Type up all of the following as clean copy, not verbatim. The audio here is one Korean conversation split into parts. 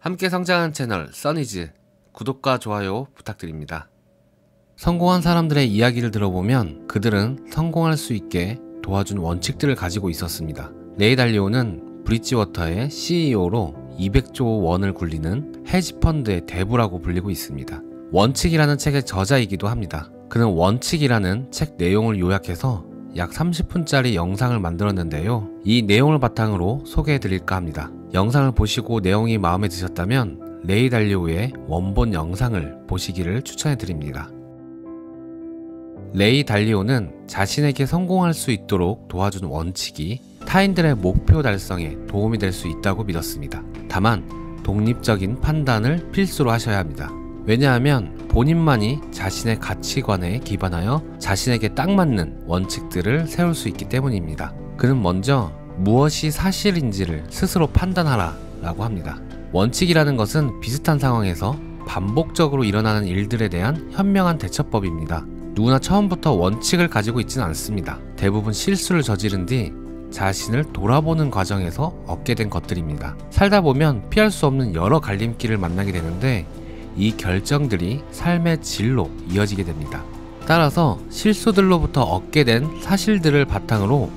함께 성장하는 채널 써니즈 구독과 좋아요 부탁드립니다. 성공한 사람들의 이야기를 들어보면 그들은 성공할 수 있게 도와준 원칙들을 가지고 있었습니다. 레이 달리오는 브릿지워터의 CEO로 200조 원을 굴리는 헤지펀드의 대부라고 불리고 있습니다. 원칙이라는 책의 저자이기도 합니다. 그는 원칙이라는 책 내용을 요약해서 약 30분짜리 영상을 만들었는데요. 이 내용을 바탕으로 소개해드릴까 합니다. 영상을 보시고 내용이 마음에 드셨다면 레이 달리오의 원본 영상을 보시기를 추천해드립니다. 레이 달리오는 자신에게 성공할 수 있도록 도와준 원칙이 타인들의 목표 달성에 도움이 될 수 있다고 믿었습니다. 다만 독립적인 판단을 필수로 하셔야 합니다. 왜냐하면 본인만이 자신의 가치관에 기반하여 자신에게 딱 맞는 원칙들을 세울 수 있기 때문입니다. 그는 먼저 무엇이 사실인지를 스스로 판단하라 라고 합니다. 원칙이라는 것은 비슷한 상황에서 반복적으로 일어나는 일들에 대한 현명한 대처법입니다. 누구나 처음부터 원칙을 가지고 있지는 않습니다. 대부분 실수를 저지른 뒤 자신을 돌아보는 과정에서 얻게 된 것들입니다. 살다 보면 피할 수 없는 여러 갈림길을 만나게 되는데 이 결정들이 삶의 질로 이어지게 됩니다. 따라서 실수들로부터 얻게 된 사실들을 바탕으로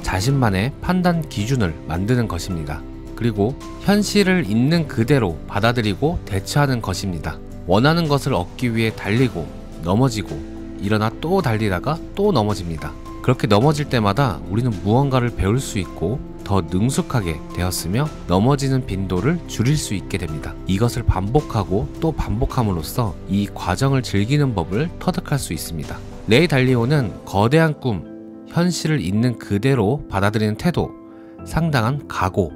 자신만의 판단 기준을 만드는 것입니다. 그리고 현실을 있는 그대로 받아들이고 대처하는 것입니다. 원하는 것을 얻기 위해 달리고 넘어지고 일어나 또 달리다가 또 넘어집니다. 그렇게 넘어질 때마다 우리는 무언가를 배울 수 있고 더 능숙하게 되었으며 넘어지는 빈도를 줄일 수 있게 됩니다. 이것을 반복하고 또 반복함으로써 이 과정을 즐기는 법을 터득할 수 있습니다. 레이 달리오는 거대한 꿈, 현실을 있는 그대로 받아들이는 태도, 상당한 각오,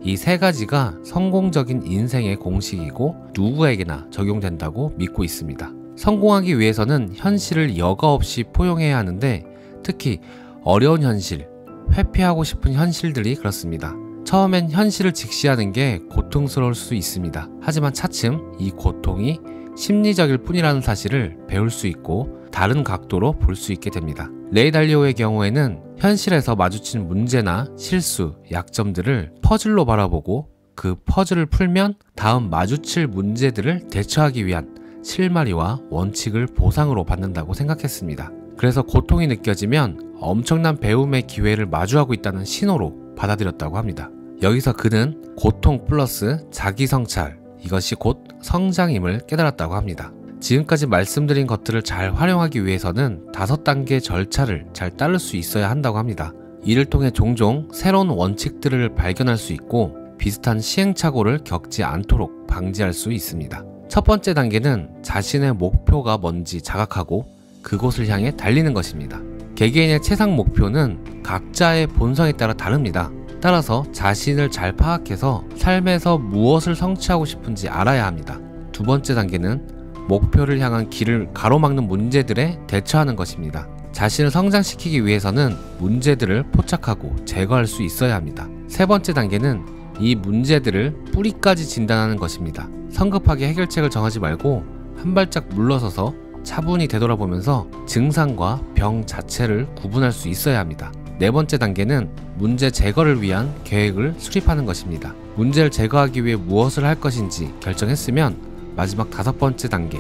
이 세 가지가 성공적인 인생의 공식이고 누구에게나 적용된다고 믿고 있습니다. 성공하기 위해서는 현실을 여과 없이 포용해야 하는데 특히 어려운 현실, 회피하고 싶은 현실들이 그렇습니다. 처음엔 현실을 직시하는 게 고통스러울 수 있습니다. 하지만 차츰 이 고통이 심리적일 뿐이라는 사실을 배울 수 있고 다른 각도로 볼 수 있게 됩니다. 레이 달리오의 경우에는 현실에서 마주친 문제나 실수, 약점들을 퍼즐로 바라보고 그 퍼즐을 풀면 다음 마주칠 문제들을 대처하기 위한 실마리와 원칙을 보상으로 받는다고 생각했습니다. 그래서 고통이 느껴지면 엄청난 배움의 기회를 마주하고 있다는 신호로 받아들였다고 합니다. 여기서 그는 고통 플러스 자기 성찰, 이것이 곧 성장임을 깨달았다고 합니다. 지금까지 말씀드린 것들을 잘 활용하기 위해서는 5단계 절차를 잘 따를 수 있어야 한다고 합니다. 이를 통해 종종 새로운 원칙들을 발견할 수 있고 비슷한 시행착오를 겪지 않도록 방지할 수 있습니다. 첫 번째 단계는 자신의 목표가 뭔지 자각하고 그곳을 향해 달리는 것입니다. 개개인의 최상 목표는 각자의 본성에 따라 다릅니다. 따라서 자신을 잘 파악해서 삶에서 무엇을 성취하고 싶은지 알아야 합니다. 두 번째 단계는 목표를 향한 길을 가로막는 문제들에 대처하는 것입니다. 자신을 성장시키기 위해서는 문제들을 포착하고 제거할 수 있어야 합니다. 세 번째 단계는 이 문제들을 뿌리까지 진단하는 것입니다. 성급하게 해결책을 정하지 말고 한 발짝 물러서서 차분히 되돌아보면서 증상과 병 자체를 구분할 수 있어야 합니다. 네 번째 단계는 문제 제거를 위한 계획을 수립하는 것입니다. 문제를 제거하기 위해 무엇을 할 것인지 결정했으면 마지막 5번째 단계,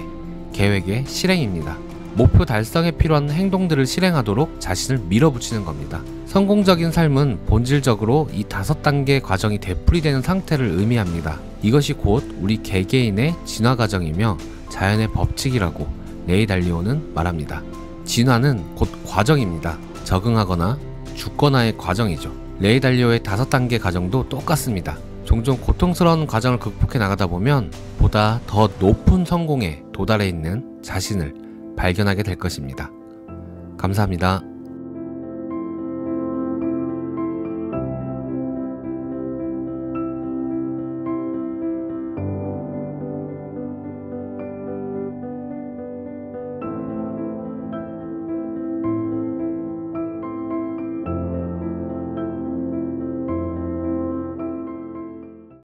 계획의 실행입니다. 목표 달성에 필요한 행동들을 실행하도록 자신을 밀어붙이는 겁니다. 성공적인 삶은 본질적으로 이 5단계 과정이 되풀이되는 상태를 의미합니다. 이것이 곧 우리 개개인의 진화 과정이며 자연의 법칙이라고 레이 달리오는 말합니다. 진화는 곧 과정입니다. 적응하거나 죽거나의 과정이죠. 레이 달리오의 5단계 과정도 똑같습니다. 종종 고통스러운 과정을 극복해 나가다 보면 보다 더 높은 성공에 도달해 있는 자신을 발견하게 될 것입니다. 감사합니다.